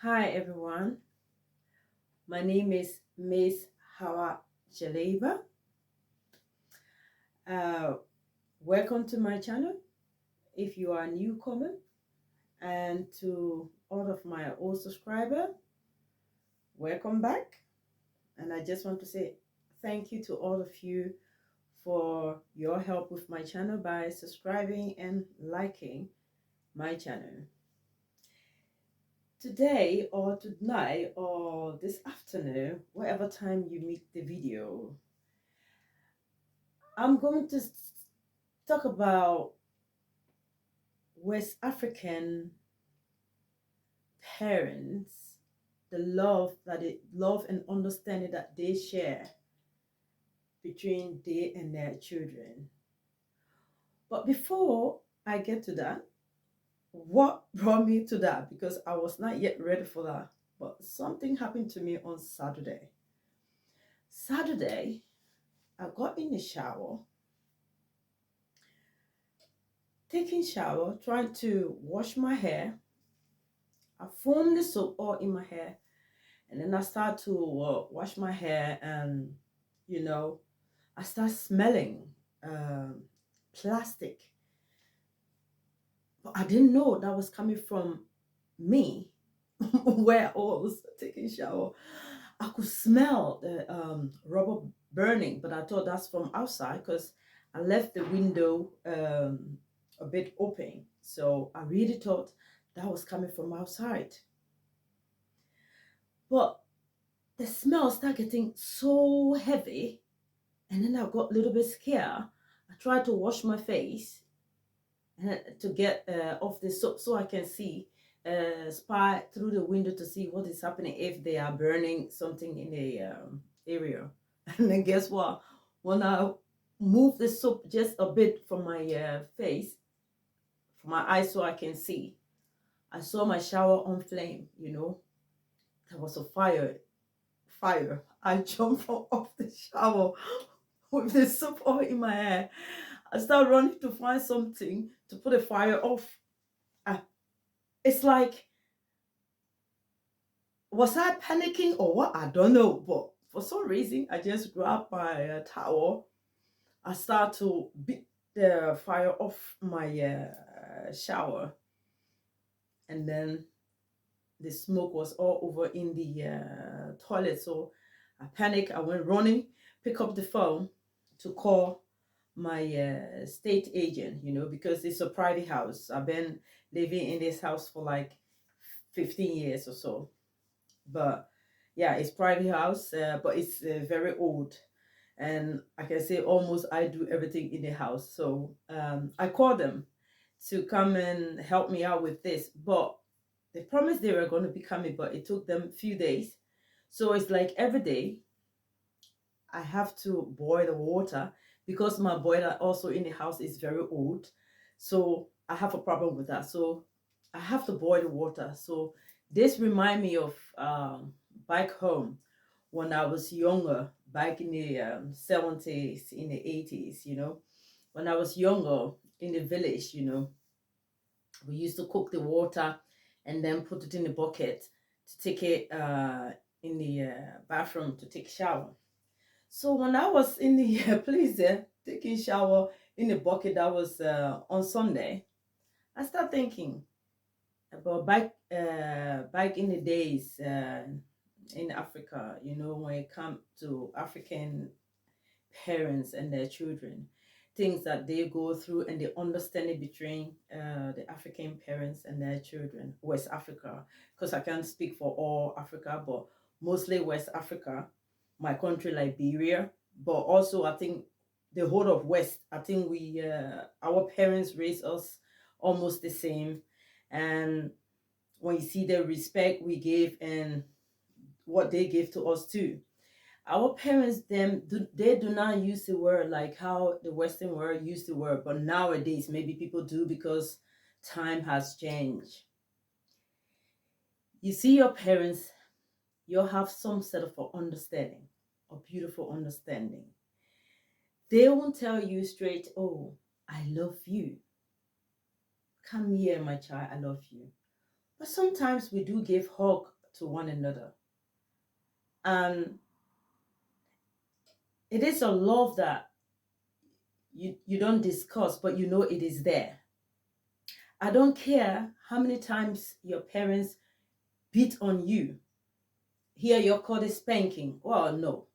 Hi everyone, my name is Miss Hawa Jalibah. Uh, Welcome to my channel if you are a newcomer, and to all of my old subscribers, welcome back. And I just want to say thank you to all of you for your help with my channel by subscribing and liking my channel. Today or tonight or this afternoon, whatever time you meet the video, I'm going to talk about West African parents, the love and understanding that they share between they and their children. But before I get to that, what brought me to that? Because I was not yet ready for that. But something happened to me on Saturday. Saturday, I got in the shower, taking shower, trying to wash my hair. I foamed the soap all in my hair, and then I start to wash my hair, and you know, I start smelling um, plastic. But I didn't know that was coming from me where I was taking shower. I could smell the rubber burning, but I thought that's from outside because I left the window a bit open. So I really thought that was coming from outside. But the smell started getting so heavy, and then I got a little bit scared. I tried to wash my face to get off the soap so I can see, spy through the window to see what is happening if they are burning something in the area. And then guess what? When I moved the soap just a bit from my face, from my eyes so I can see, I saw my shower on flame, There was a fire. I jumped from off the shower with the soap all in my hair. I started running to find something to put the fire off. It's like, was I panicking or what? I don't know. But for some reason, I just grabbed my towel. I start to beat the fire off my shower. And then the smoke was all over in the toilet. So I panicked. I went running, pick up the phone to call my state agent, because it's a private house. I've been living in this house for like 15 years or so. But yeah, it's private house, but it's very old. And I can say almost I do everything in the house. So I called them to come and help me out with this. But they promised they were going to be coming, but it took them a few days. So it's like every day I have to boil the water because my boiler also in the house is very old. So I have a problem with that. So I have to boil the water. So this remind me of back home when I was younger, back in the 70s, in the 80s, When I was younger in the village, we used to cook the water and then put it in the bucket to take it in the bathroom to take a shower. So when I was in the place there taking shower in the bucket, that was on Sunday, I started thinking about back in the days in Africa. When it comes to African parents and their children, things that they go through and the understanding between the African parents and their children, West Africa, because I can't speak for all Africa, but mostly West Africa, my country, Liberia, but also I think the whole of West, I think our parents raised us almost the same. And when you see the respect we gave and what they gave to us too, our parents they do not use the word like how the Western world used the word, but nowadays maybe people do because time has changed. You see your parents, you'll have some sort of understanding, a beautiful understanding. They won't tell you straight, oh, I love you, come here my child, I love you. But sometimes we do give hug to one another. And it is a love that you don't discuss, but you know it is there. I don't care how many times your parents beat on you. Here you're called a spanking. Well, no.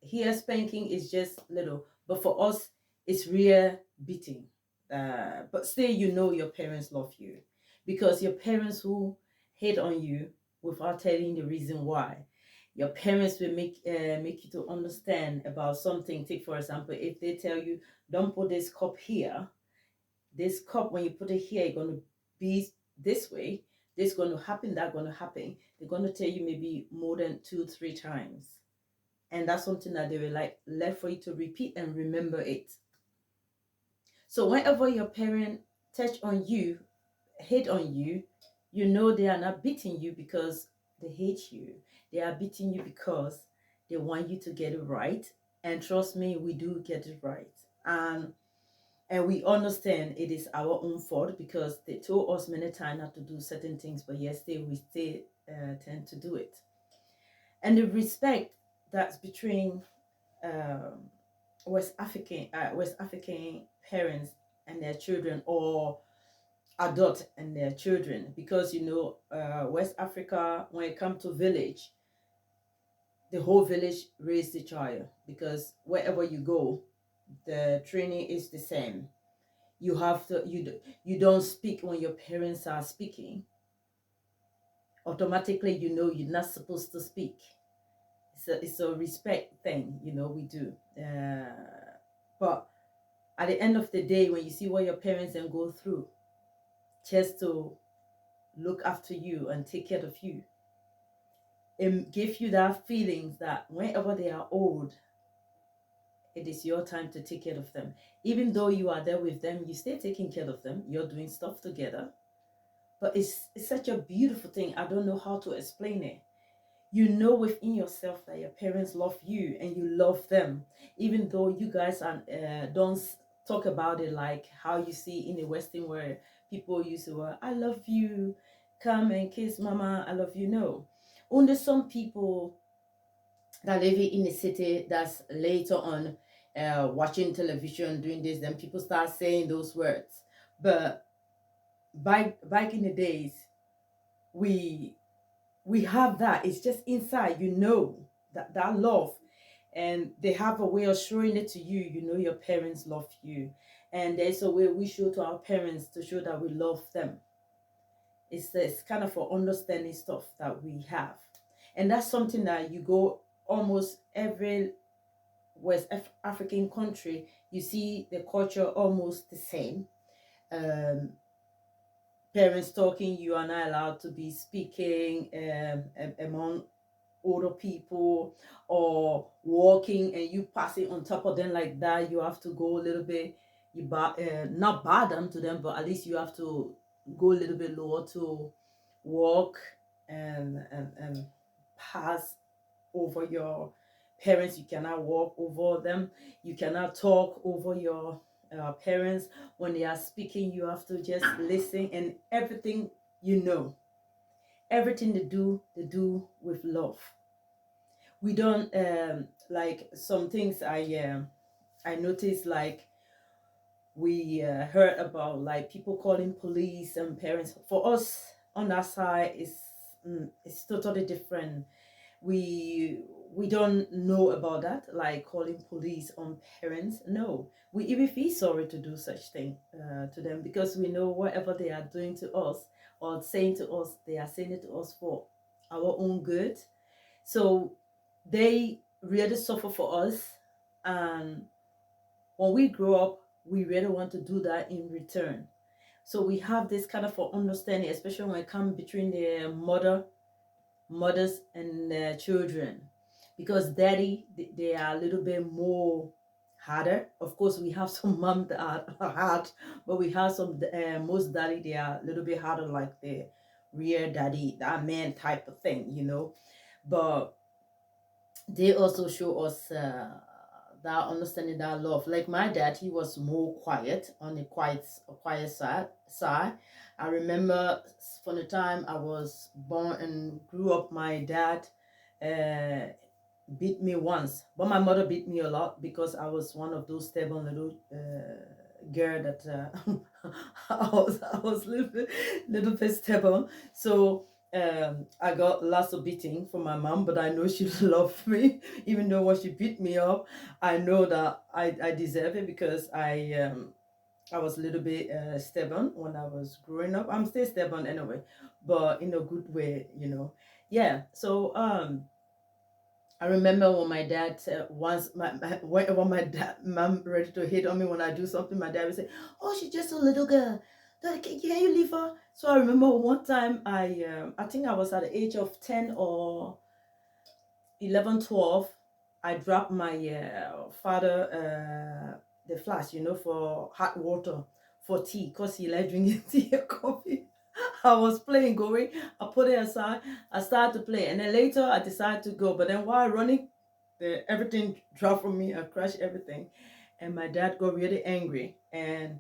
Here spanking is just little, but for us it's real beating. But still, you know your parents love you, because your parents who hate on you without telling the reason why. Your parents will make you to understand about something. Take for example, if they tell you, don't put this cup here, this cup, when you put it here, it's going to be this way, this going to happen, that going to happen. They're going to tell you maybe more than 2 3 times, and that's something that they will like left for you to repeat and remember it. So whenever your parent touch on you, hate on you, you know they are not beating you because they hate you. They are beating you because they want you to get it right. And trust me, we do get it right. And we understand it is our own fault, because they told us many times not to do certain things, but yes, we still tend to do it. And the respect that's between um, West African parents and their children, or adult and their children, because West Africa, when it comes to village, the whole village raise the child, because wherever you go, the training is the same. You have to you don't speak when your parents are speaking. Automatically, you're not supposed to speak. It's a respect thing, we do. But at the end of the day, when you see what your parents then go through just to look after you and take care of you, it gives you that feeling that whenever they are old, it is your time to take care of them. Even though you are there with them, you stay taking care of them. You're doing stuff together. But it's such a beautiful thing. I don't know how to explain it. You know within yourself that your parents love you and you love them, even though you guys don't talk about it like how you see in the Western world. People use the word "I love you," come and kiss mama, I love you. No, only some people that live in the city, that's later on watching television, doing this, then people start saying those words. But back in the days, we we have that. It's just inside, that love. And they have a way of showing it to you. Your parents love you, and there's a way we show to our parents to show that we love them. It's kind of for understanding stuff that we have. And that's something that you go almost every African country, you see the culture almost the same. um, Parents talking, you are not allowed to be speaking among older people, or walking and you passing on top of them like that. You have to go a little bit, not bow down to them, but at least you have to go a little bit lower to walk and pass over your parents. You cannot walk over them. You cannot talk over your parents. When they are speaking, you have to just listen, and everything, you know everything they do with love. We don't like some things. I noticed, like, we heard about, like, people calling police and parents. For us on that side, it's totally different. We don't know about that, like calling police on parents. No, we even feel sorry to do such thing to them, because we know whatever they are doing to us or saying to us, they are saying it to us for our own good. So they really suffer for us, and when we grow up, we really want to do that in return. So we have this kind of understanding, especially when it comes between the mothers and their children, because daddy, they are a little bit more harder. Of course, we have some mom that are hard, but we have some most daddy, they are a little bit harder, like the real daddy, that man type of thing. But they also show us that understanding, that love. Like my dad, he was more quiet, on the quiet side. I remember from the time I was born and grew up, my dad uh, beat me once, but my mother beat me a lot because I was one of those stubborn little girl that I was little bit stubborn. So I got lots of beating from my mom, but I know she loved me. Even though when she beat me up, I know that I deserve it because I was a little bit stubborn when I was growing up. I'm still stubborn anyway, but in a good way, you know. Yeah. So I remember when my dad once when my dad mom ready to hit on me when I do something, my dad would say, "Oh, she's just a little girl. Can you leave her?" So I remember one time I think I was at the age of 10 or 11, 12. I dropped my father the flask, you know, for hot water for tea because he liked drinking tea or coffee. I was playing, going, I put it aside, I started to play, and then later I decided to go. But then while running, everything dropped from me, I crashed everything. And my dad got really angry and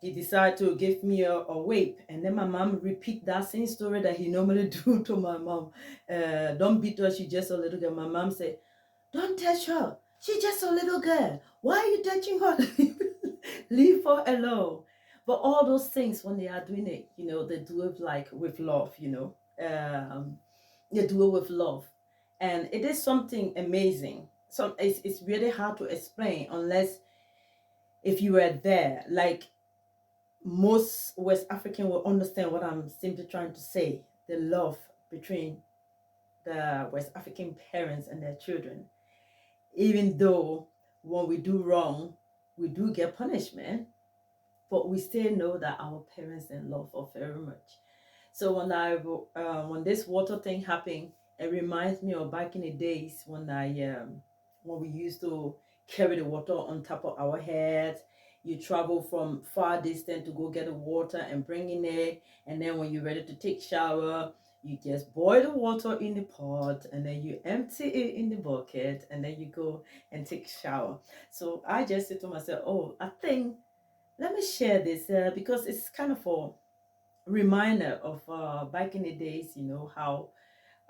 he decided to give me a whip. And then my mom repeat that same story that he normally do to my mom. Don't beat her, she's just a little girl. My mom said, don't touch her. She's just a little girl. Why are you touching her? Leave her alone. But all those things, when they are doing it, you know, they do it like with love, you know. They do it with love. And it is something amazing. So it's really hard to explain unless if you were there. Like most West African will understand what I'm simply trying to say. The love between the West African parents and their children, even though when we do wrong, we do get punishment, but we still know that our parents and love us very much. So when this water thing happened, it reminds me of back in the days when we used to carry the water on top of our heads. You travel from far distance to go get the water and bring in it, and then when you're ready to take shower, you just boil the water in the pot and then you empty it in the bucket and then you go and take shower. So I just said to myself, oh, I think let me share this because it's kind of a reminder of back in the days, you know, how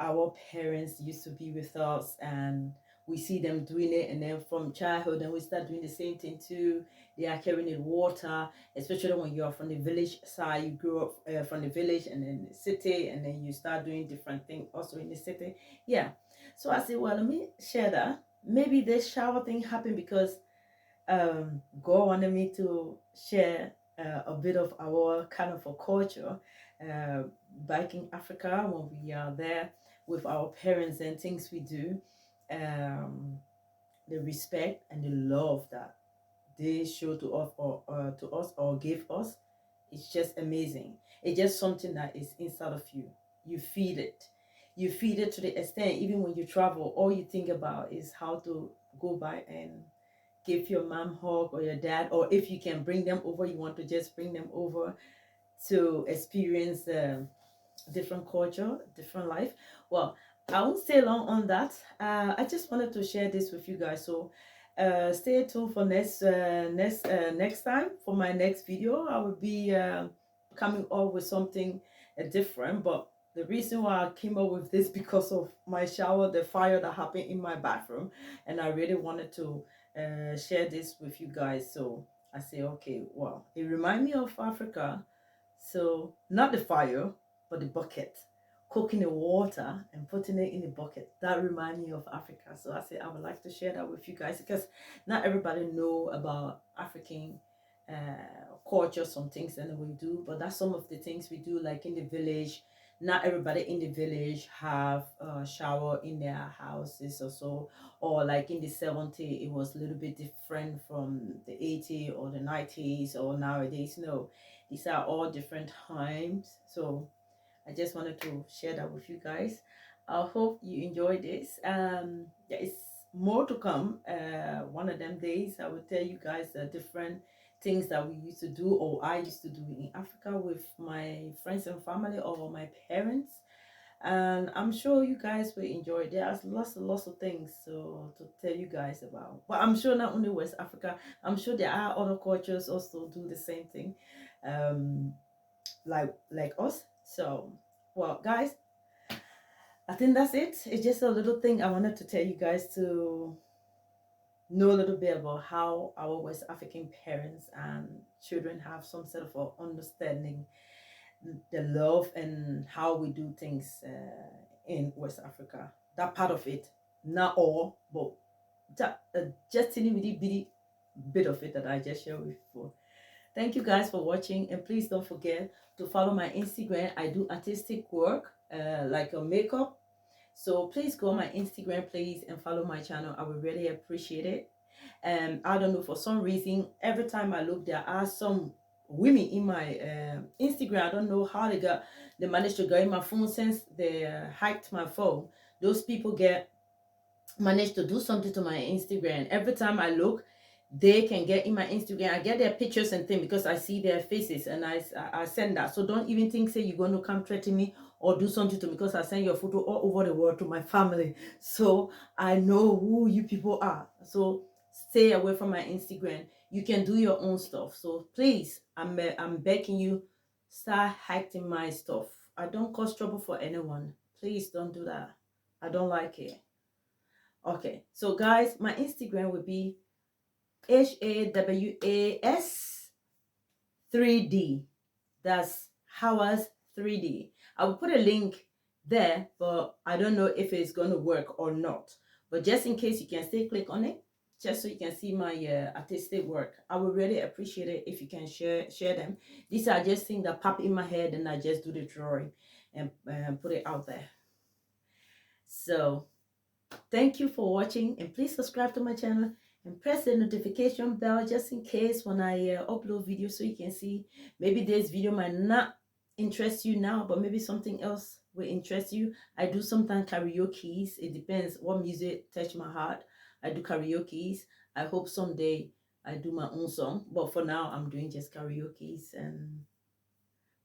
our parents used to be with us and we see them doing it, and then from childhood then we start doing the same thing too. They are carrying in water, especially when you are from the village side. You grew up from the village and then the city, and then you start doing different things also in the city. Yeah. So I said, well, let me share that. Maybe this shower thing happened because God wanted me to share a bit of our kind of a culture uh, back in Africa when we are there with our parents and things we do. Um, the respect and the love that they show to us or give us, it's just amazing. It's just something that is inside of you. You feed it. You feed it to the extent even when you travel, all you think about is how to go by and give your mom hug or your dad, or if you can bring them over, you want to just bring them over to experience different culture, different life. Well, I won't stay long on that. I just wanted to share this with you guys. So stay tuned for next time for my next video. I will be coming up with something different, but the reason why I came up with this because of my shower, the fire that happened in my bathroom, and I really wanted to share this with you guys. So I say, okay, well, it reminds me of Africa. So not the fire, but the bucket, cooking the water and putting it in the bucket. That reminds me of Africa. So I said I would like to share that with you guys because not everybody know about African culture, some things that we do, but that's some of the things we do, like in the village. Not everybody in the village have a shower in their houses or so, or like in the 70s, it was a little bit different from the 80s or the 90s or nowadays. No, these are all different times. So I just wanted to share that with you guys. I hope you enjoyed this. There is more to come. One of them days, I will tell you guys the different things that we used to do or I used to do in Africa with my friends and family or my parents. And I'm sure you guys will enjoy it. There's lots and lots of things to tell you guys about. But I'm sure not only West Africa, I'm sure there are other cultures also do the same thing. Um, like us. So, well, guys, I think that's it. It's just a little thing I wanted to tell you guys to know a little bit about how our West African parents and children have some sort of a understanding the love and how we do things in West Africa. That part of it, not all, but just a little bitty bit of it that I just shared with you before. Thank you guys for watching, and please don't forget to follow my Instagram. I do artistic work like a makeup. So please go on my Instagram, please, and follow my channel. I would really appreciate it. And I don't know, for some reason, every time I look, there are some women in my Instagram. I don't know how they managed to get in my phone since they hacked my phone. Those people managed to do something to my Instagram. Every time I look, they can get in my Instagram. I get their pictures and things because I see their faces, and I send that. So don't even think say you're going to come threaten me or do something to me because I send your photo all over the world to my family. So I know who you people are. So stay away from my Instagram. You can do your own stuff. So please, I'm begging you, start hacking my stuff. I don't cause trouble for anyone. Please don't do that. I don't like it. Okay, so guys, my Instagram would be HAWAS 3D. That's Hawa's 3D. I will put a link there, but I don't know if it's going to work or not. But just in case, you can still click on it, just so you can see my artistic work. I would really appreciate it if you can share them. These are just things that pop in my head, and I just do the drawing and put it out there. So thank you for watching, and please subscribe to my channel and press the notification bell just in case when I upload videos, so you can see. Maybe this video might not interest you now, but maybe something else will interest you. I do sometimes karaoke's. It depends what music touch my heart. I do karaoke's. I hope someday I do my own song, but for now I'm doing just karaoke's and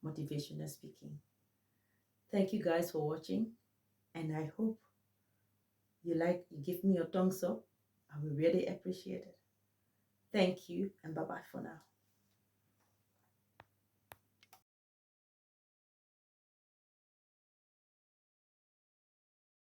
motivational speaking. Thank you guys for watching, and I hope you give me your thumbs up. I will really appreciate it. Thank you, and bye-bye for now.